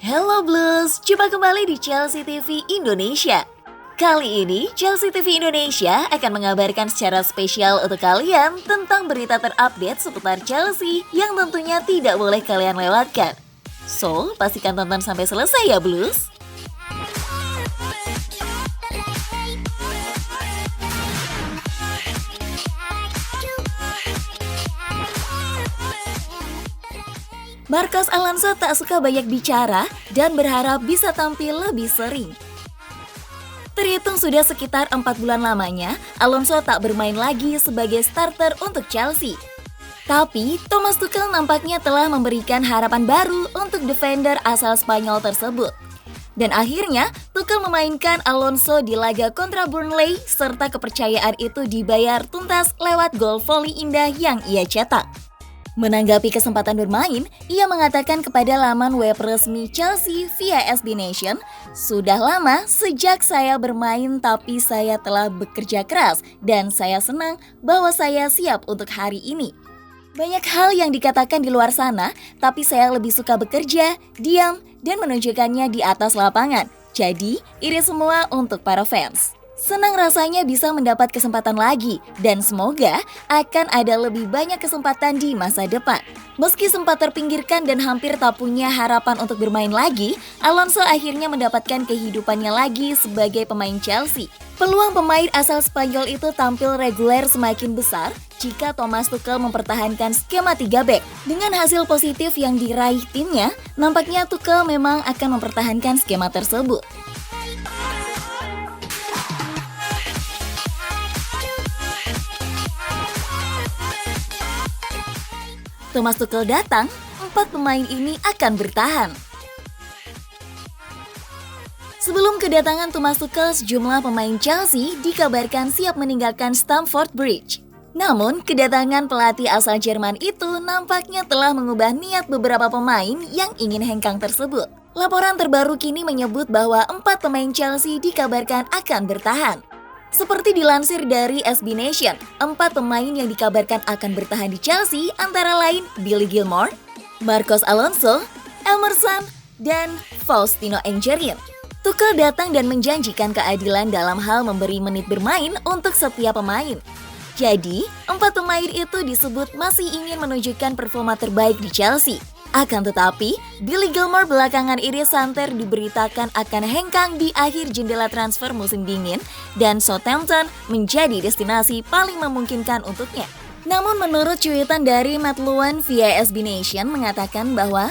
Hello Blues, jumpa kembali di Chelsea TV Indonesia. Kali ini, Chelsea TV Indonesia akan mengabarkan secara spesial untuk kalian tentang berita terupdate seputar Chelsea yang tentunya tidak boleh kalian lewatkan. So, pastikan tonton sampai selesai ya Blues. Marcos Alonso tak suka banyak bicara dan berharap bisa tampil lebih sering. Terhitung sudah sekitar 4 bulan lamanya, Alonso tak bermain lagi sebagai starter untuk Chelsea. Tapi, Thomas Tuchel nampaknya telah memberikan harapan baru untuk defender asal Spanyol tersebut. Dan akhirnya, Tuchel memainkan Alonso di laga kontra Burnley, serta kepercayaan itu dibayar tuntas lewat gol voli indah yang ia cetak. Menanggapi kesempatan bermain, ia mengatakan kepada laman web resmi Chelsea via SB Nation, "Sudah lama sejak saya bermain tapi saya telah bekerja keras dan saya senang bahwa saya siap untuk hari ini. Banyak hal yang dikatakan di luar sana, tapi saya lebih suka bekerja, diam, dan menunjukkannya di atas lapangan. Jadi, ini semua untuk para fans. Senang rasanya bisa mendapat kesempatan lagi, dan semoga akan ada lebih banyak kesempatan di masa depan." Meski sempat terpinggirkan dan hampir tak punya harapan untuk bermain lagi, Alonso akhirnya mendapatkan kehidupannya lagi sebagai pemain Chelsea. Peluang pemain asal Spanyol itu tampil reguler semakin besar jika Thomas Tuchel mempertahankan skema 3 back. Dengan hasil positif yang diraih timnya, nampaknya Tuchel memang akan mempertahankan skema tersebut. Thomas Tuchel datang, 4 pemain ini akan bertahan. Sebelum kedatangan Thomas Tuchel, sejumlah pemain Chelsea dikabarkan siap meninggalkan Stamford Bridge. Namun, kedatangan pelatih asal Jerman itu nampaknya telah mengubah niat beberapa pemain yang ingin hengkang tersebut. Laporan terbaru kini menyebut bahwa 4 pemain Chelsea dikabarkan akan bertahan. Seperti dilansir dari SB Nation, 4 pemain yang dikabarkan akan bertahan di Chelsea antara lain Billy Gilmour, Marcos Alonso, Emerson, dan Faustino Engerin. Tuchel datang dan menjanjikan keadilan dalam hal memberi menit bermain untuk setiap pemain. Jadi, 4 pemain itu disebut masih ingin menunjukkan performa terbaik di Chelsea. Akan tetapi, Billy Gilmour belakangan ini santer diberitakan akan hengkang di akhir jendela transfer musim dingin dan Southampton menjadi destinasi paling memungkinkan untuknya. Namun menurut cuitan dari Matt Luan via SB Nation mengatakan bahwa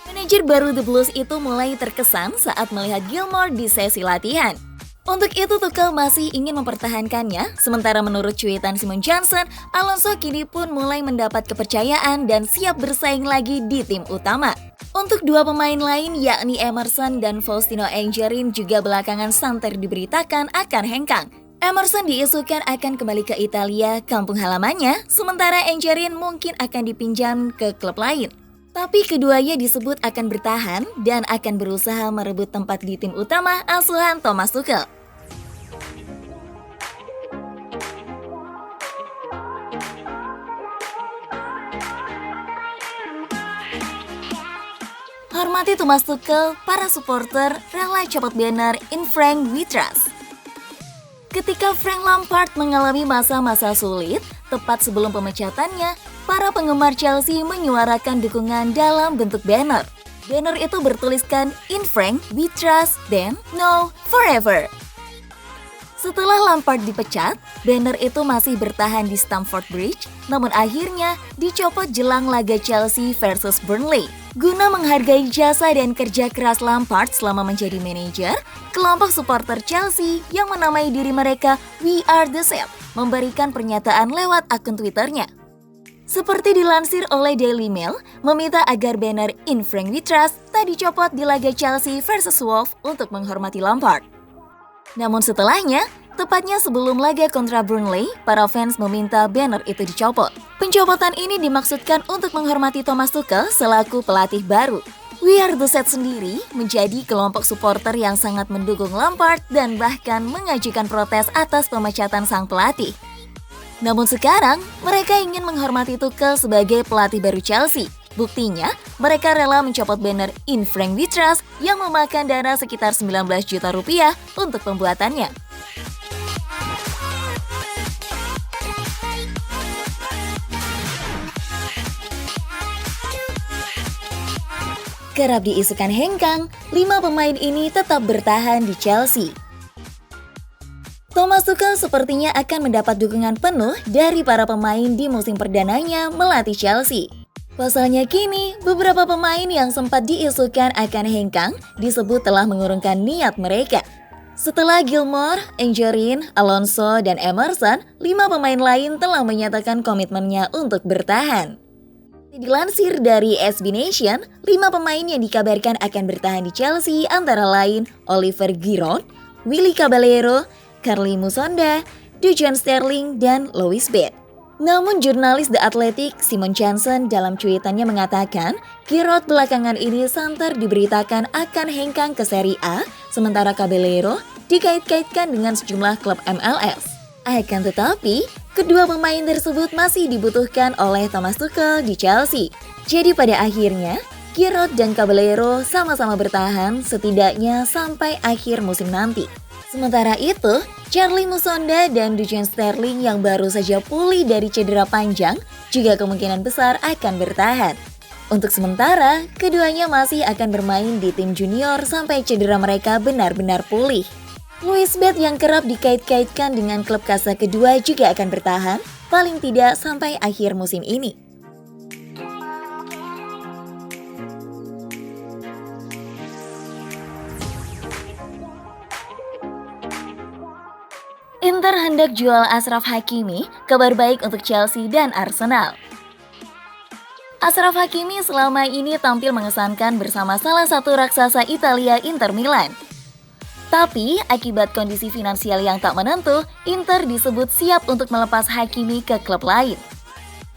manajer baru The Blues itu mulai terkesan saat melihat Gilmour di sesi latihan. Untuk itu Tuchel masih ingin mempertahankannya, sementara menurut cuitan Simon Johnson, Alonso kini pun mulai mendapat kepercayaan dan siap bersaing lagi di tim utama. Untuk 2 pemain lain yakni Emerson dan Faustino Engerin juga belakangan santer diberitakan akan hengkang. Emerson diisukan akan kembali ke Italia, kampung halamannya, sementara Engerin mungkin akan dipinjam ke klub lain. Tapi keduanya disebut akan bertahan dan akan berusaha merebut tempat di tim utama asuhan Thomas Tuchel. Hormati Thomas Tuchel, para supporter rela copot banner in Frank We Trust. Ketika Frank Lampard mengalami masa-masa sulit, tepat sebelum pemecatannya, para penggemar Chelsea menyuarakan dukungan dalam bentuk banner. Banner itu bertuliskan "In Frank We Trust, then No Forever". Setelah Lampard dipecat, banner itu masih bertahan di Stamford Bridge, namun akhirnya dicopot jelang laga Chelsea versus Burnley. Guna menghargai jasa dan kerja keras Lampard selama menjadi manajer, kelompok supporter Chelsea yang menamai diri mereka We Are The Same memberikan pernyataan lewat akun Twitternya. Seperti dilansir oleh Daily Mail, meminta agar banner In Frank We Trust tak dicopot di laga Chelsea versus Wolves untuk menghormati Lampard. Namun setelahnya, tepatnya sebelum laga kontra Burnley, para fans meminta banner itu dicopot. Pencopotan ini dimaksudkan untuk menghormati Thomas Tuchel selaku pelatih baru. We Are The Set sendiri menjadi kelompok supporter yang sangat mendukung Lampard dan bahkan mengajukan protes atas pemecatan sang pelatih. Namun sekarang, mereka ingin menghormati Tuchel sebagai pelatih baru Chelsea. Buktinya, mereka rela mencopot banner In Frank We Trust yang memakan dana sekitar 19 juta rupiah untuk pembuatannya. Kerap diisukan hengkang, 5 pemain ini tetap bertahan di Chelsea. Thomas Tuchel sepertinya akan mendapat dukungan penuh dari para pemain di musim perdananya melatih Chelsea. Pasalnya kini, beberapa pemain yang sempat diisukan akan hengkang disebut telah mengurungkan niat mereka. Setelah Gilmore, Angelin, Alonso, dan Emerson, 5 pemain lain telah menyatakan komitmennya untuk bertahan. Dilansir dari SB Nation, 5 pemain yang dikabarkan akan bertahan di Chelsea antara lain Oliver Giroud, Willy Caballero, Carly Musonda, Dujon Sterling, dan Lewis Bett. Namun jurnalis The Athletic, Simon Johnson dalam cuitannya mengatakan, Giroud belakangan ini santer diberitakan akan hengkang ke Serie A, sementara Caballero dikait-kaitkan dengan sejumlah klub MLS. Akan tetapi, kedua pemain tersebut masih dibutuhkan oleh Thomas Tuchel di Chelsea. Jadi pada akhirnya, Giroud dan Caballero sama-sama bertahan setidaknya sampai akhir musim nanti. Sementara itu, Carly Musonda dan Dujon Sterling yang baru saja pulih dari cedera panjang juga kemungkinan besar akan bertahan. Untuk sementara, keduanya masih akan bermain di tim junior sampai cedera mereka benar-benar pulih. Lewis Bett yang kerap dikait-kaitkan dengan klub kasta kedua juga akan bertahan, paling tidak sampai akhir musim ini. Inter hendak jual Achraf Hakimi, kabar baik untuk Chelsea dan Arsenal. Achraf Hakimi selama ini tampil mengesankan bersama salah satu raksasa Italia Inter Milan. Tapi, akibat kondisi finansial yang tak menentu, Inter disebut siap untuk melepas Hakimi ke klub lain.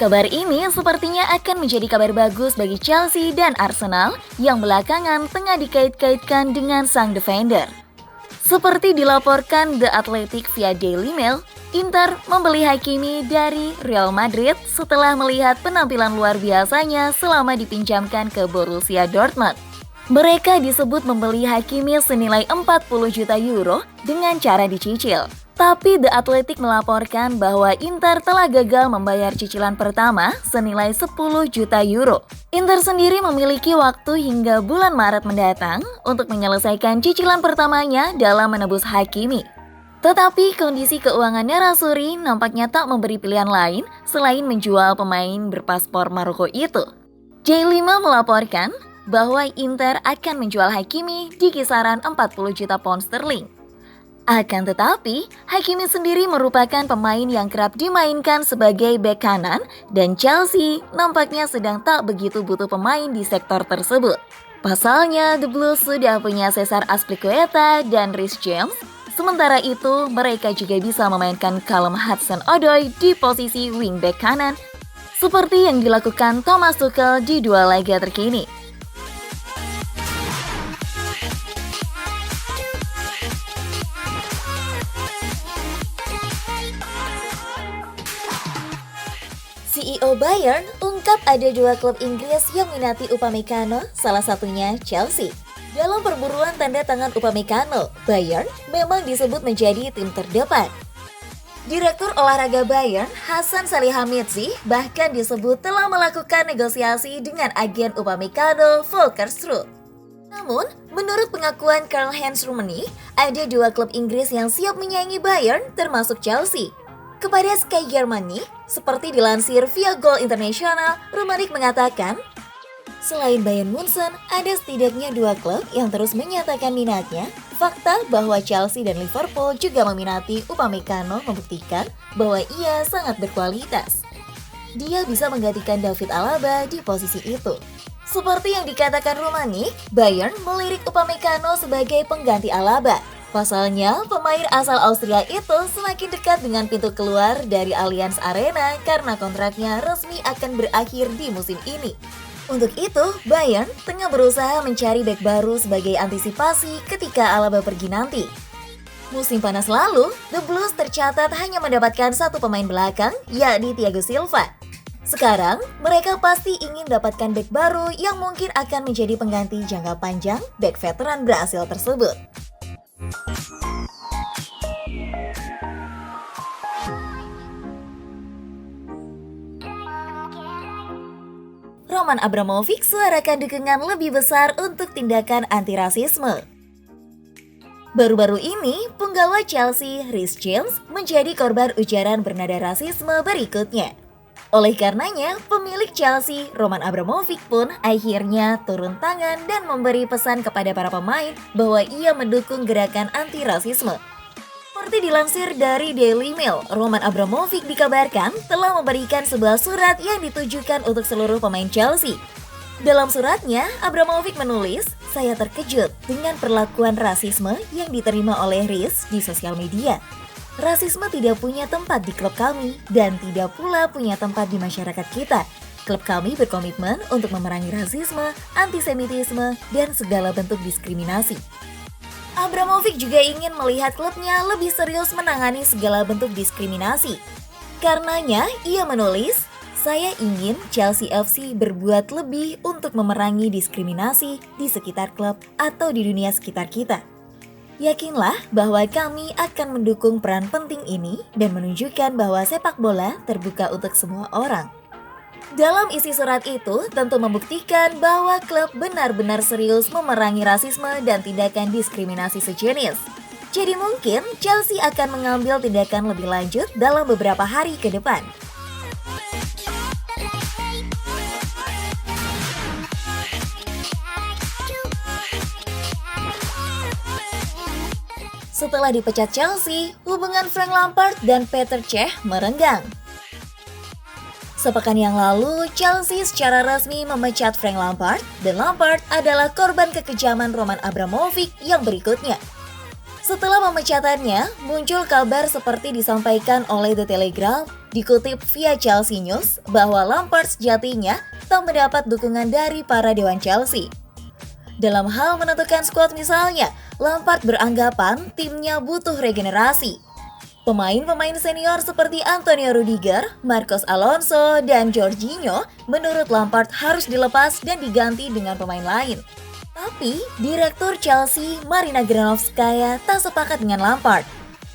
Kabar ini sepertinya akan menjadi kabar bagus bagi Chelsea dan Arsenal yang belakangan tengah dikait-kaitkan dengan sang defender. Seperti dilaporkan The Athletic via Daily Mail, Inter membeli Hakimi dari Real Madrid setelah melihat penampilan luar biasanya selama dipinjamkan ke Borussia Dortmund. Mereka disebut membeli Hakimi senilai 40 juta euro dengan cara dicicil. Tapi The Athletic melaporkan bahwa Inter telah gagal membayar cicilan pertama senilai 10 juta euro. Inter sendiri memiliki waktu hingga bulan Maret mendatang untuk menyelesaikan cicilan pertamanya dalam menebus Hakimi. Tetapi kondisi keuangannya Rasuri nampaknya tak memberi pilihan lain selain menjual pemain berpaspor Maroko itu. J5 melaporkan bahwa Inter akan menjual Hakimi di kisaran 40 juta pound sterling. Akan tetapi, Hakimi sendiri merupakan pemain yang kerap dimainkan sebagai bek kanan dan Chelsea nampaknya sedang tak begitu butuh pemain di sektor tersebut. Pasalnya, The Blues sudah punya Cesar Azpilicueta dan Reece James, sementara itu mereka juga bisa memainkan Callum Hudson-Odoi di posisi wingback kanan, seperti yang dilakukan Thomas Tuchel di 2 laga terkini. CEO Bayern ungkap ada 2 klub Inggris yang minati Upamecano, salah satunya Chelsea. Dalam perburuan tanda tangan Upamecano, Bayern memang disebut menjadi tim terdepan. Direktur olahraga Bayern, Hasan Salihamidzic, bahkan disebut telah melakukan negosiasi dengan agen Upamecano, Volker Struth. Namun, menurut pengakuan Karl-Heinz Rummenigge, ada 2 klub Inggris yang siap menyaingi Bayern, termasuk Chelsea. Kepada Sky Germany, seperti dilansir via Goal International, Rummenigge mengatakan, selain Bayern Munchen, ada setidaknya 2 klub yang terus menyatakan minatnya. Fakta bahwa Chelsea dan Liverpool juga meminati Upamecano membuktikan bahwa ia sangat berkualitas. Dia bisa menggantikan David Alaba di posisi itu. Seperti yang dikatakan Rummenigge, Bayern melirik Upamecano sebagai pengganti Alaba. Pasalnya, pemain asal Austria itu semakin dekat dengan pintu keluar dari Allianz Arena karena kontraknya resmi akan berakhir di musim ini. Untuk itu, Bayern tengah berusaha mencari bek baru sebagai antisipasi ketika Alaba pergi nanti. Musim panas lalu, The Blues tercatat hanya mendapatkan 1 pemain belakang, yakni Thiago Silva. Sekarang, mereka pasti ingin dapatkan bek baru yang mungkin akan menjadi pengganti jangka panjang bek veteran berhasil tersebut. Roman Abramovich suarakan dukungan lebih besar untuk tindakan anti-rasisme. Baru-baru ini, penggawa Chelsea, Reece James, menjadi korban ujaran bernada rasisme berikutnya. Oleh karenanya, pemilik Chelsea, Roman Abramovich pun akhirnya turun tangan dan memberi pesan kepada para pemain bahwa ia mendukung gerakan anti-rasisme. Seperti dilansir dari Daily Mail, Roman Abramovich dikabarkan telah memberikan sebuah surat yang ditujukan untuk seluruh pemain Chelsea. Dalam suratnya, Abramovich menulis, "Saya terkejut dengan perlakuan rasisme yang diterima oleh Reece di sosial media. Rasisme tidak punya tempat di klub kami dan tidak pula punya tempat di masyarakat kita. Klub kami berkomitmen untuk memerangi rasisme, antisemitisme, dan segala bentuk diskriminasi." Abramovich juga ingin melihat klubnya lebih serius menangani segala bentuk diskriminasi. Karenanya, ia menulis, "Saya ingin Chelsea FC berbuat lebih untuk memerangi diskriminasi di sekitar klub atau di dunia sekitar kita. Yakinlah bahwa kami akan mendukung peran penting ini dan menunjukkan bahwa sepak bola terbuka untuk semua orang." Dalam isi surat itu tentu membuktikan bahwa klub benar-benar serius memerangi rasisme dan tindakan diskriminasi sejenis. Jadi mungkin Chelsea akan mengambil tindakan lebih lanjut dalam beberapa hari ke depan. Setelah dipecat Chelsea, hubungan Frank Lampard dan Petr Cech merenggang. Sepekan yang lalu, Chelsea secara resmi memecat Frank Lampard dan Lampard adalah korban kekejaman Roman Abramovich yang berikutnya. Setelah pemecatannya, muncul kabar seperti disampaikan oleh The Telegraph, dikutip via Chelsea News, bahwa Lampard sejatinya tak mendapat dukungan dari para dewan Chelsea. Dalam hal menentukan skuad misalnya, Lampard beranggapan timnya butuh regenerasi. Pemain-pemain senior seperti Antonio Rudiger, Marcos Alonso, dan Jorginho menurut Lampard harus dilepas dan diganti dengan pemain lain. Tapi, Direktur Chelsea Marina Granovskaya tak sepakat dengan Lampard.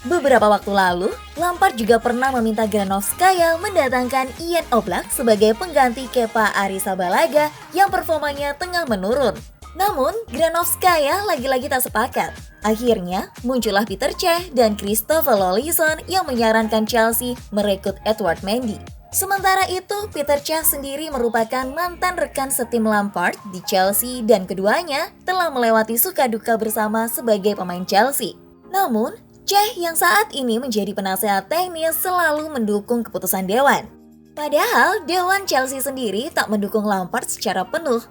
Beberapa waktu lalu, Lampard juga pernah meminta Granovskaya mendatangkan Ian Oblak sebagai pengganti Kepa Arrizabalaga yang performanya tengah menurun. Namun, Granovskaya lagi-lagi tak sepakat. Akhirnya, muncullah Petr Cech dan Christopher Lawlison yang menyarankan Chelsea merekrut Edward Mendy. Sementara itu, Petr Cech sendiri merupakan mantan rekan setim Lampard di Chelsea dan keduanya telah melewati suka duka bersama sebagai pemain Chelsea. Namun, Cech yang saat ini menjadi penasehat teknis selalu mendukung keputusan dewan. Padahal, dewan Chelsea sendiri tak mendukung Lampard secara penuh.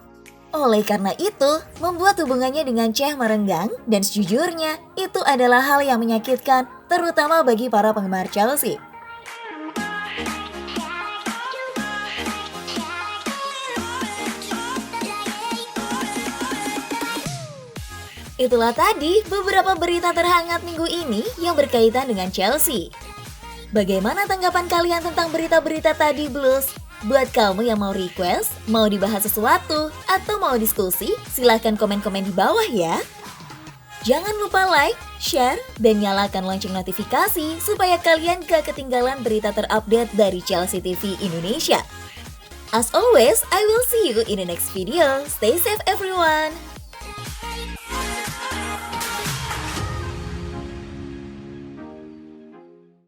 Oleh karena itu, membuat hubungannya dengan Cech merenggang dan sejujurnya itu adalah hal yang menyakitkan terutama bagi para penggemar Chelsea. Itulah tadi beberapa berita terhangat minggu ini yang berkaitan dengan Chelsea. Bagaimana tanggapan kalian tentang berita-berita tadi, Blues? Buat kamu yang mau request, mau dibahas sesuatu, atau mau diskusi, silahkan komen-komen di bawah ya. Jangan lupa like, share, dan nyalakan lonceng notifikasi supaya kalian gak ketinggalan berita terupdate dari Chelsea TV Indonesia. As always, I will see you in the next video. Stay safe everyone!